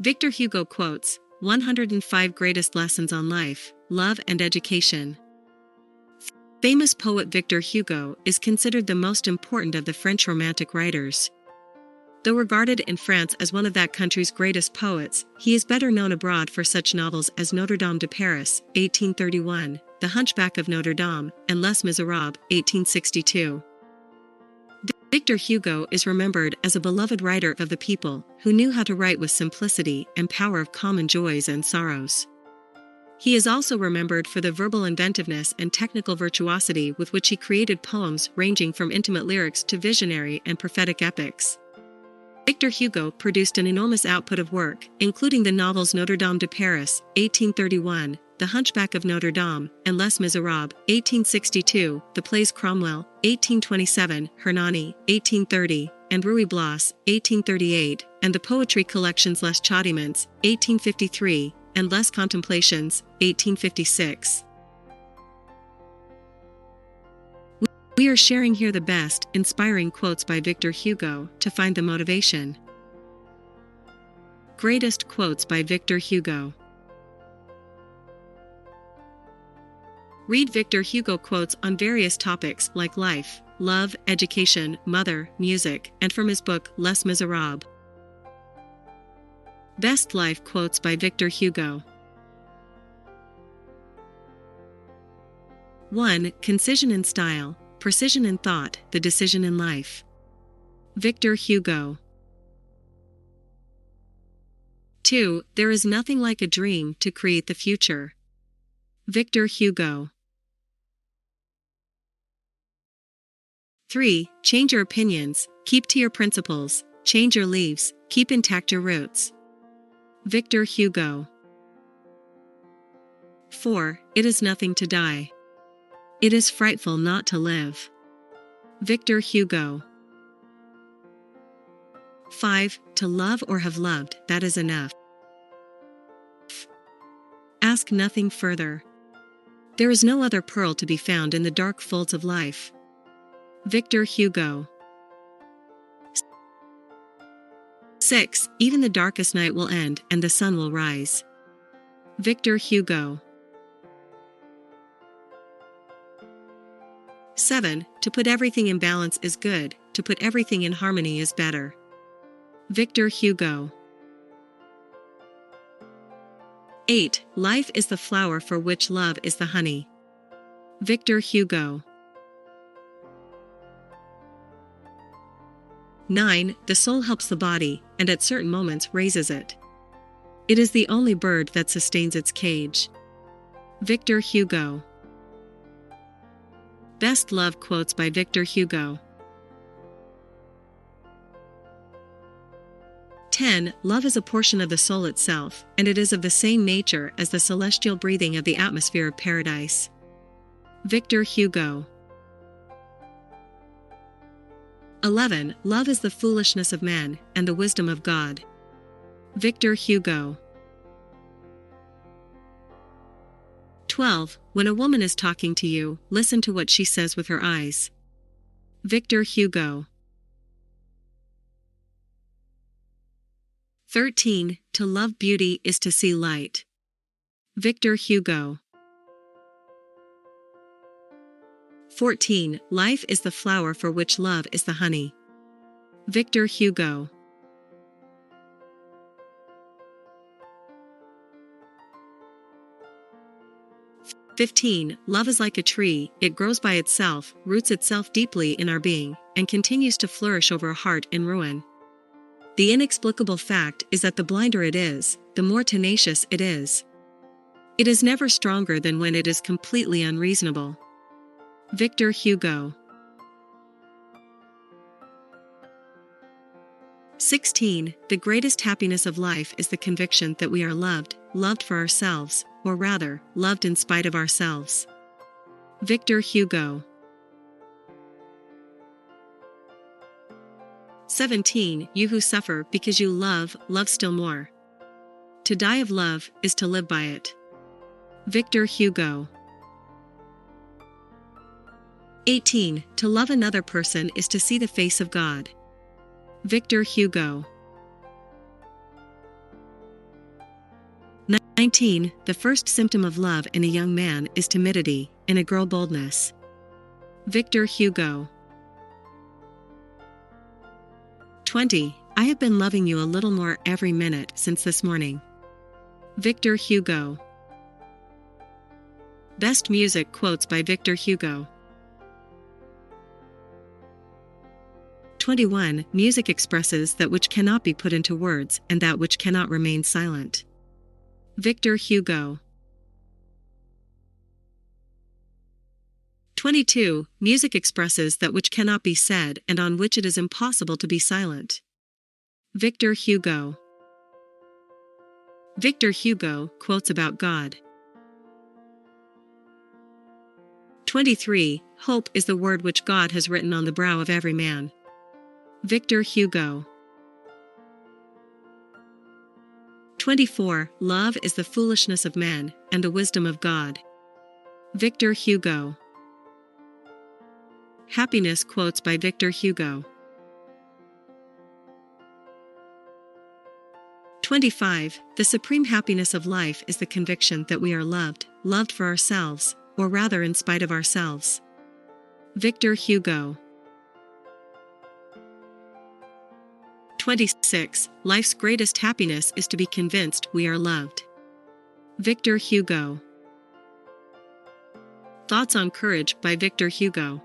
Victor Hugo quotes, 105 Greatest Lessons on Life, Love and Education. Famous poet Victor Hugo is considered the most important of the French Romantic writers. Though regarded in France as one of that country's greatest poets, he is better known abroad for such novels as Notre Dame de Paris, 1831, The Hunchback of Notre Dame, and Les Miserables, 1862. Victor Hugo is remembered as a beloved writer of the people who knew how to write with simplicity and power of common joys and sorrows. He is also remembered for the verbal inventiveness and technical virtuosity with which he created poems ranging from intimate lyrics to visionary and prophetic epics. Victor Hugo produced an enormous output of work, including the novels Notre Dame de Paris, 1831, The Hunchback of Notre Dame, and Les Miserables, 1862, the plays Cromwell, 1827, Hernani, 1830, and Ruy Blas, 1838, and the poetry collections Les Châtiments, 1853, and Les Contemplations, 1856. We are sharing here the best, inspiring quotes by Victor Hugo to find the motivation. Greatest quotes by Victor Hugo. Read Victor Hugo quotes on various topics like life, love, education, mother, music, and from his book Les Miserables. Best life quotes by Victor Hugo. 1. Concision in style, precision in thought, the decision in life. Victor Hugo. 2. There is nothing like a dream to create the future. Victor Hugo. 3. Change your opinions, keep to your principles, change your leaves, keep intact your roots. Victor Hugo. 4. It is nothing to die. It is frightful not to live. Victor Hugo. 5. To love or have loved, that is enough. Ask nothing further. There is no other pearl to be found in the dark folds of life. Victor Hugo. 6. Even the darkest night will end and the sun will rise. Victor Hugo. 7. To put everything in balance is good, to put everything in harmony is better. Victor Hugo. 8. Life is the flower for which love is the honey. Victor Hugo. 9. The soul helps the body, and at certain moments raises it. It is the only bird that sustains its cage. Victor Hugo. Best love quotes by Victor Hugo. 10. Love is a portion of the soul itself, and it is of the same nature as the celestial breathing of the atmosphere of paradise. Victor Hugo. 11. Love is the foolishness of men, and the wisdom of God. Victor Hugo. 12. When a woman is talking to you, listen to what she says with her eyes. Victor Hugo. 13. To love beauty is to see light. Victor Hugo. 14. Life is the flower for which love is the honey. Victor Hugo. 15. Love is like a tree, it grows by itself, roots itself deeply in our being, and continues to flourish over a heart in ruin. The inexplicable fact is that the blinder it is, the more tenacious it is. It is never stronger than when it is completely unreasonable. Victor Hugo. 16. The greatest happiness of life is the conviction that we are loved, loved for ourselves, or rather, loved in spite of ourselves. Victor Hugo. 17. You who suffer because you love, love still more. To die of love is to live by it. Victor Hugo. 18. To love another person is to see the face of God. Victor Hugo. 19. The first symptom of love in a young man is timidity, in a girl boldness. Victor Hugo. 20. I have been loving you a little more every minute since this morning. Victor Hugo. Best music quotes by Victor Hugo. 21. Music expresses that which cannot be put into words and that which cannot remain silent. Victor Hugo. 22. Music expresses that which cannot be said and on which it is impossible to be silent. Victor Hugo. Victor Hugo quotes about God. 23. Hope is the word which God has written on the brow of every man. Victor Hugo. 24. Love is the foolishness of men, and the wisdom of God. Victor Hugo. Happiness quotes by Victor Hugo. 25. The supreme happiness of life is the conviction that we are loved, loved for ourselves, or rather in spite of ourselves. Victor Hugo. 26. Life's greatest happiness is to be convinced we are loved. Victor Hugo. Thoughts on Courage by Victor Hugo.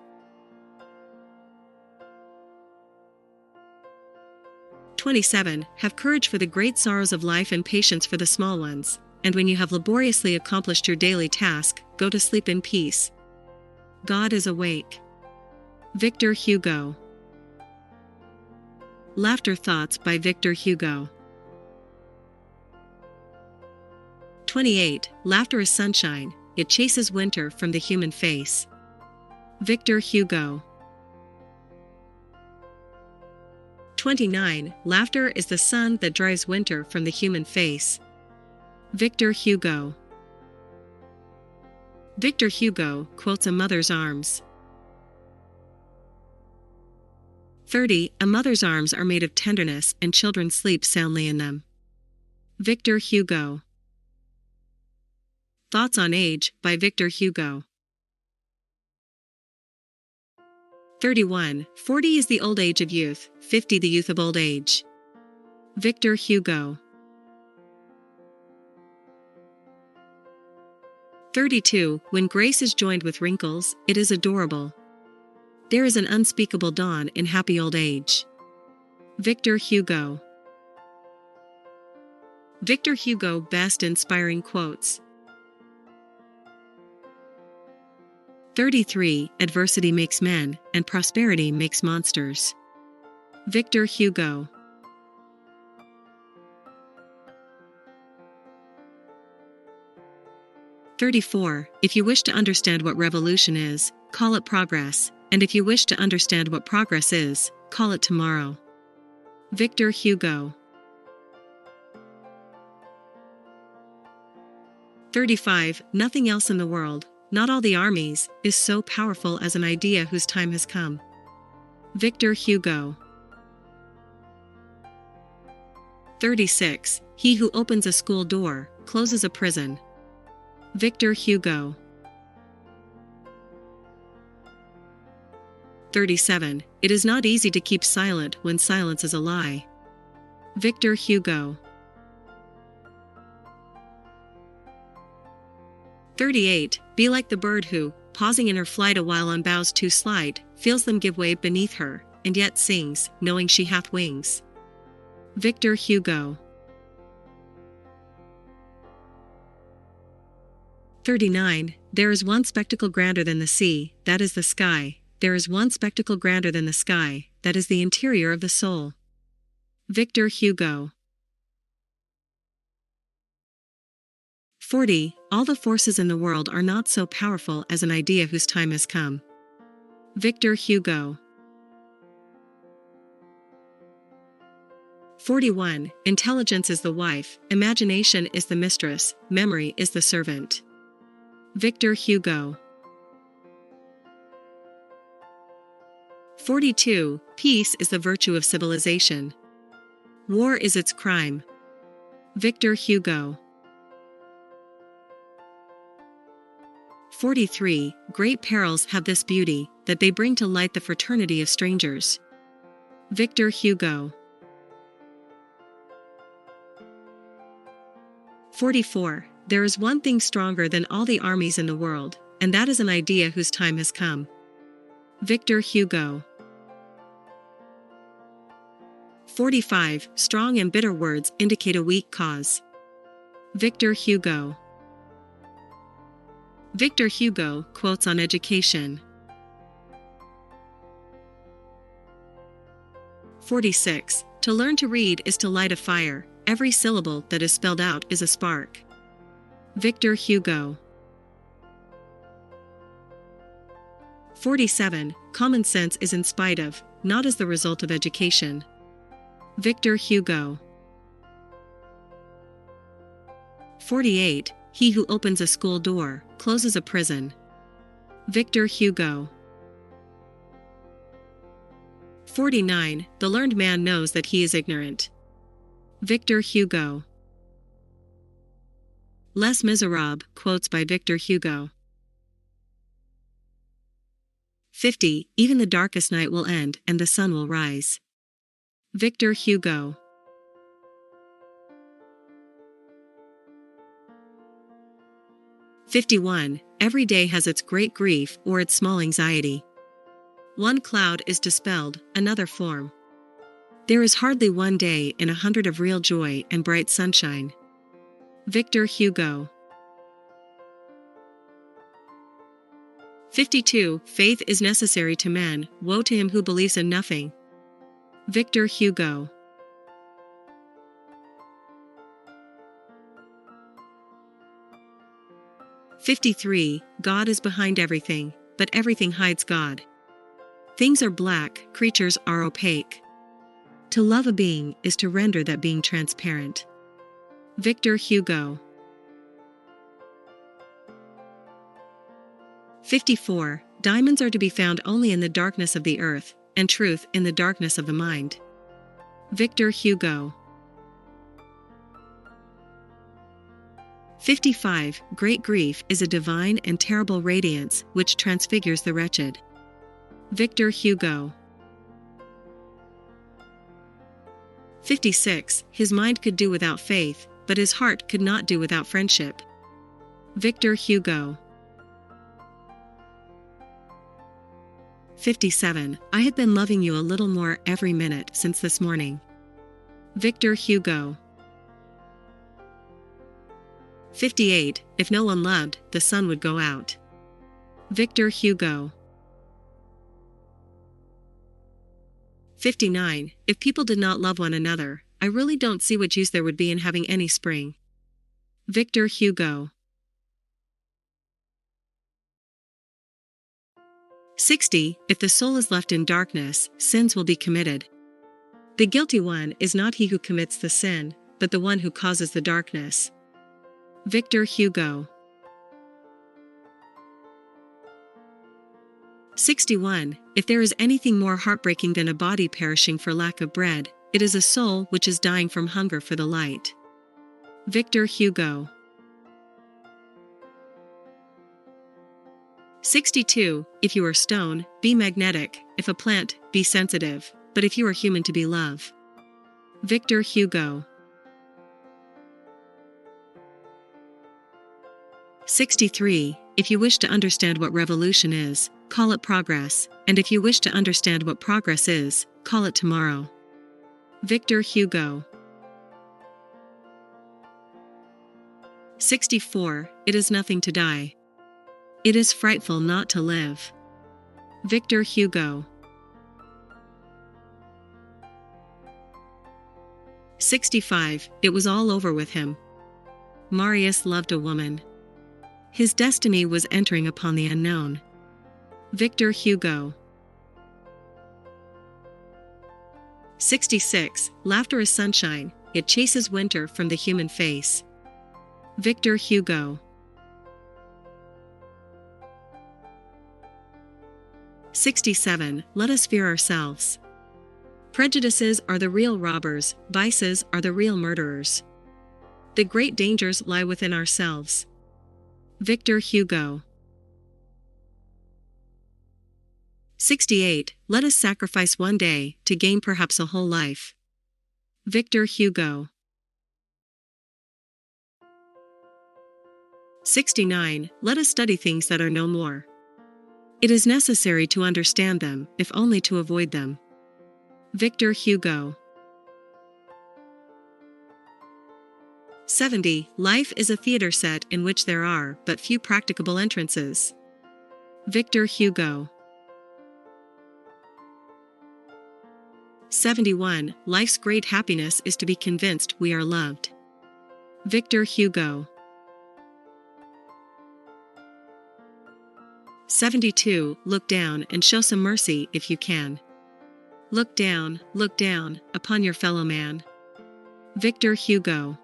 27. Have courage for the great sorrows of life and patience for the small ones, and when you have laboriously accomplished your daily task, go to sleep in peace. God is awake. Victor Hugo. Laughter Thoughts by Victor Hugo. 28. Laughter is sunshine, it chases winter from the human face. Victor Hugo. 29. Laughter is the sun that drives winter from the human face. Victor Hugo. Victor Hugo quotes a mother's arms. 30. A mother's arms are made of tenderness and children sleep soundly in them. Victor Hugo. Thoughts on Age by Victor Hugo. 31. 40 is the old age of youth, 50 the youth of old age. Victor Hugo. 32. When grace is joined with wrinkles, it is adorable. There is an unspeakable dawn in happy old age. Victor Hugo. Victor Hugo Best Inspiring Quotes. 33. Adversity makes men, and prosperity makes monsters. Victor Hugo. 34. If you wish to understand what revolution is, call it progress, and if you wish to understand what progress is, call it tomorrow. Victor Hugo. 35. Nothing else in the world, not all the armies, is so powerful as an idea whose time has come. Victor Hugo. 36. He who opens a school door, closes a prison. Victor Hugo. 37. It is not easy to keep silent when silence is a lie. Victor Hugo. 38. Be like the bird who, pausing in her flight a while on boughs too slight, feels them give way beneath her, and yet sings, knowing she hath wings. Victor Hugo. 39. There is one spectacle grander than the sea, that is the sky. There is one spectacle grander than the sky, that is the interior of the soul. Victor Hugo. 40. All the forces in the world are not so powerful as an idea whose time has come. Victor Hugo. 41. Intelligence is the wife, imagination is the mistress, memory is the servant. Victor Hugo. 42. Peace is the virtue of civilization. War is its crime. Victor Hugo. 43. Great perils have this beauty, that they bring to light the fraternity of strangers. Victor Hugo. 44. There is one thing stronger than all the armies in the world, and that is an idea whose time has come. Victor Hugo. 45. Strong and bitter words indicate a weak cause. Victor Hugo. Victor Hugo quotes on education. 46. To learn to read is to light a fire. Every syllable that is spelled out is a spark. Victor Hugo. 47. Common sense is in spite of, not as the result of education. Victor Hugo. 48. He who opens a school door, closes a prison. Victor Hugo. 49. The learned man knows that he is ignorant. Victor Hugo. Les Miserables quotes by Victor Hugo. 50. Even the darkest night will end and the sun will rise. Victor Hugo. 51. Every day has its great grief or its small anxiety. One cloud is dispelled, another form. There is hardly one day in 100 of real joy and bright sunshine. Victor Hugo. 52. Faith is necessary to men, woe to him who believes in nothing. Victor Hugo. 53. God is behind everything, but everything hides God. Things are black, creatures are opaque. To love a being is to render that being transparent. Victor Hugo. 54. Diamonds are to be found only in the darkness of the earth, and truth in the darkness of the mind. Victor Hugo. 55. Great grief is a divine and terrible radiance which transfigures the wretched. Victor Hugo. 56. His mind could do without faith, but his heart could not do without friendship. Victor Hugo. 57. I had been loving you a little more every minute since this morning. Victor Hugo. 58. If no one loved, the sun would go out. Victor Hugo. 59. If people did not love one another, I really don't see what use there would be in having any spring. Victor Hugo. 60. If the soul is left in darkness, sins will be committed. The guilty one is not he who commits the sin, but the one who causes the darkness. Victor Hugo. 61. If there is anything more heartbreaking than a body perishing for lack of bread, it is a soul which is dying from hunger for the light. Victor Hugo. 62. If you are stone, be magnetic, if a plant, be sensitive, but if you are human to be love. Victor Hugo. 63. If you wish to understand what revolution is, call it progress, and if you wish to understand what progress is, call it tomorrow. Victor Hugo. 64. It is nothing to die. It is frightful not to live. Victor Hugo. 65. It was all over with him. Marius loved a woman. His destiny was entering upon the unknown. Victor Hugo. 66. Laughter is sunshine, it chases winter from the human face. Victor Hugo. 67. Let us fear ourselves. Prejudices are the real robbers, vices are the real murderers. The great dangers lie within ourselves. Victor Hugo. 68. Let us sacrifice one day to gain perhaps a whole life. Victor Hugo. 69. Let us study things that are no more. It is necessary to understand them, if only to avoid them. Victor Hugo. 70. Life is a theater set in which there are but few practicable entrances. Victor Hugo. 71. Life's great happiness is to be convinced we are loved. Victor Hugo. 72. Look down and show some mercy if you can. Look down, upon your fellow man. Victor Hugo.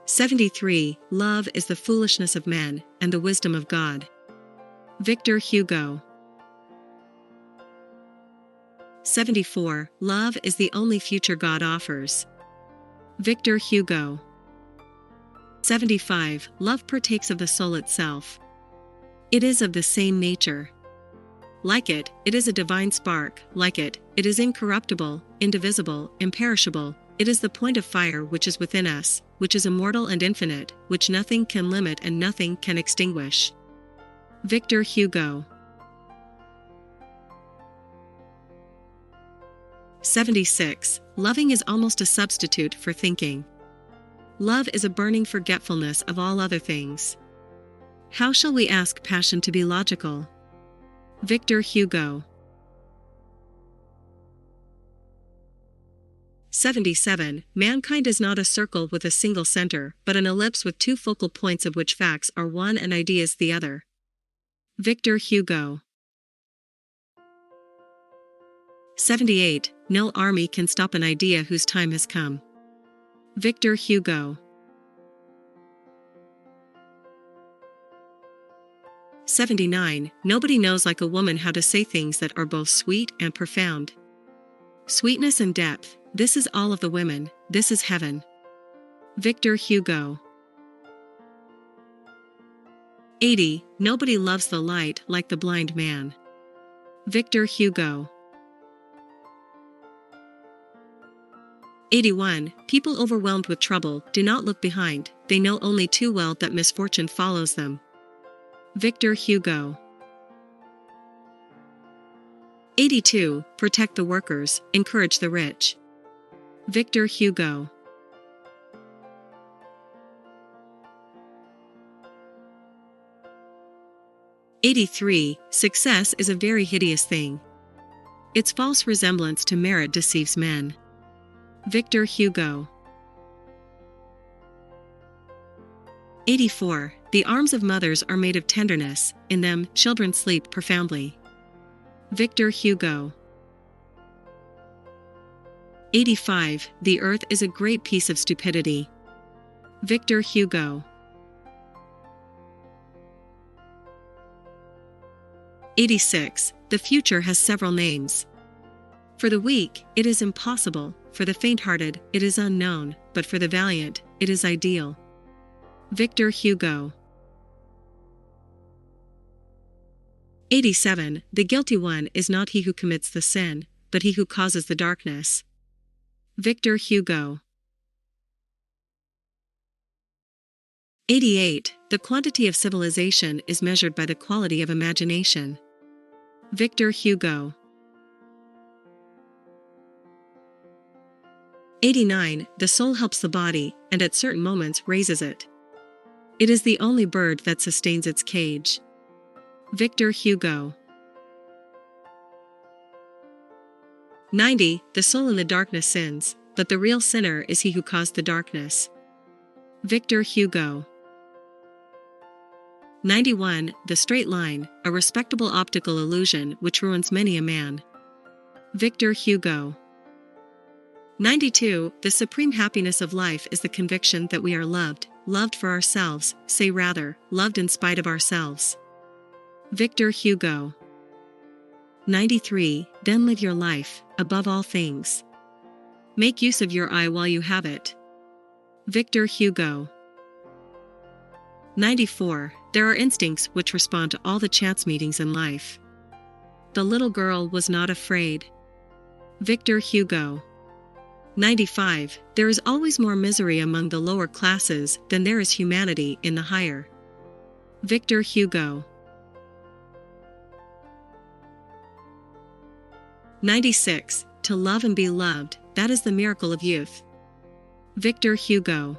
73. Love is the foolishness of men and the wisdom of God. Victor Hugo. 74. Love is the only future God offers. Victor Hugo. 75. Love partakes of the soul itself. It is of the same nature. Like it, it is a divine spark. Like it, it is incorruptible, indivisible, imperishable. It is the point of fire which is within us, which is immortal and infinite, which nothing can limit and nothing can extinguish. Victor Hugo. 76. Loving is almost a substitute for thinking. Love is a burning forgetfulness of all other things. How shall we ask passion to be logical? Victor Hugo. 77. Mankind is not a circle with a single center, but an ellipse with two focal points of which facts are one and ideas the other. Victor Hugo. 78. No army can stop an idea whose time has come. Victor Hugo. 79. Nobody knows like a woman how to say things that are both sweet and profound. Sweetness and depth, this is all of the women, this is heaven. Victor Hugo. 80. Nobody loves the light like the blind man. Victor Hugo. 81. People overwhelmed with trouble do not look behind, they know only too well that misfortune follows them. Victor Hugo. 82. Protect the workers, encourage the rich. Victor Hugo. 83. Success is a very hideous thing. Its false resemblance to merit deceives men. Victor Hugo. 84. The arms of mothers are made of tenderness, in them children sleep profoundly. Victor Hugo. 85. The earth is a great piece of stupidity. Victor Hugo. 86. The future has several names. For the weak, it is impossible, for the faint-hearted, it is unknown, but for the valiant, it is ideal. Victor Hugo. 87. The guilty one is not he who commits the sin, but he who causes the darkness. Victor Hugo. 88. The quantity of civilization is measured by the quality of imagination. Victor Hugo. 89. The soul helps the body, and at certain moments raises it. It is the only bird that sustains its cage. Victor Hugo. 90. The soul in the darkness sins, but the real sinner is he who caused the darkness. Victor Hugo. 91. The straight line, a respectable optical illusion which ruins many a man. Victor Hugo. 92. The supreme happiness of life is the conviction that we are loved, loved for ourselves, say rather, loved in spite of ourselves. Victor Hugo. 93. Then live your life, above all things. Make use of your eye while you have it. Victor Hugo. 94. There are instincts which respond to all the chance meetings in life. The little girl was not afraid. Victor Hugo. 95. There is always more misery among the lower classes than there is humanity in the higher. Victor Hugo. 96. To love and be loved, that is the miracle of youth. Victor Hugo.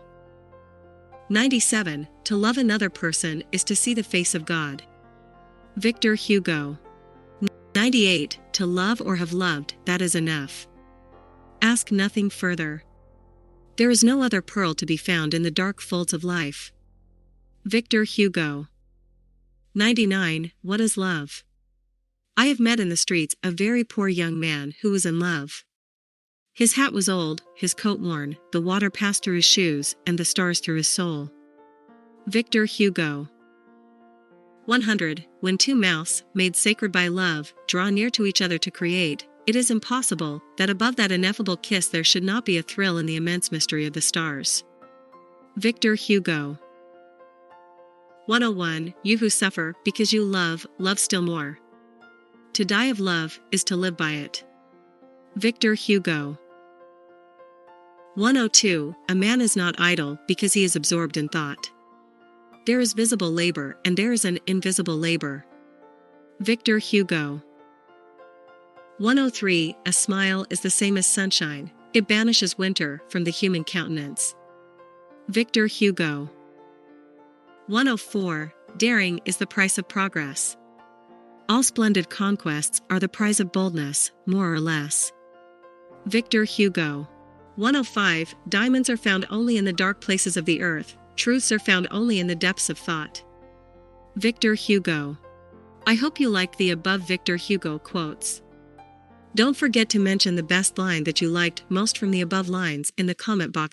97. To love another person is to see the face of God. Victor Hugo. 98. To love or have loved, that is enough. Ask nothing further. There is no other pearl to be found in the dark folds of life. Victor Hugo. 99. What is love? I have met in the streets a very poor young man who was in love. His hat was old, his coat worn, the water passed through his shoes, and the stars through his soul. Victor Hugo. 100. When two mouths, made sacred by love, draw near to each other to create, it is impossible that above that ineffable kiss there should not be a thrill in the immense mystery of the stars. Victor Hugo. 101. You who suffer because you love, love still more. To die of love is to live by it. Victor Hugo. 102. A man is not idle because he is absorbed in thought. There is visible labor and there is an invisible labor. Victor Hugo. 103. A smile is the same as sunshine, it banishes winter from the human countenance. Victor Hugo. 104. Daring is the price of progress. All splendid conquests are the prize of boldness, more or less. Victor Hugo. 105. Diamonds are found only in the dark places of the earth, truths are found only in the depths of thought. Victor Hugo. I hope you liked the above Victor Hugo quotes. Don't forget to mention the best line that you liked most from the above lines in the comment box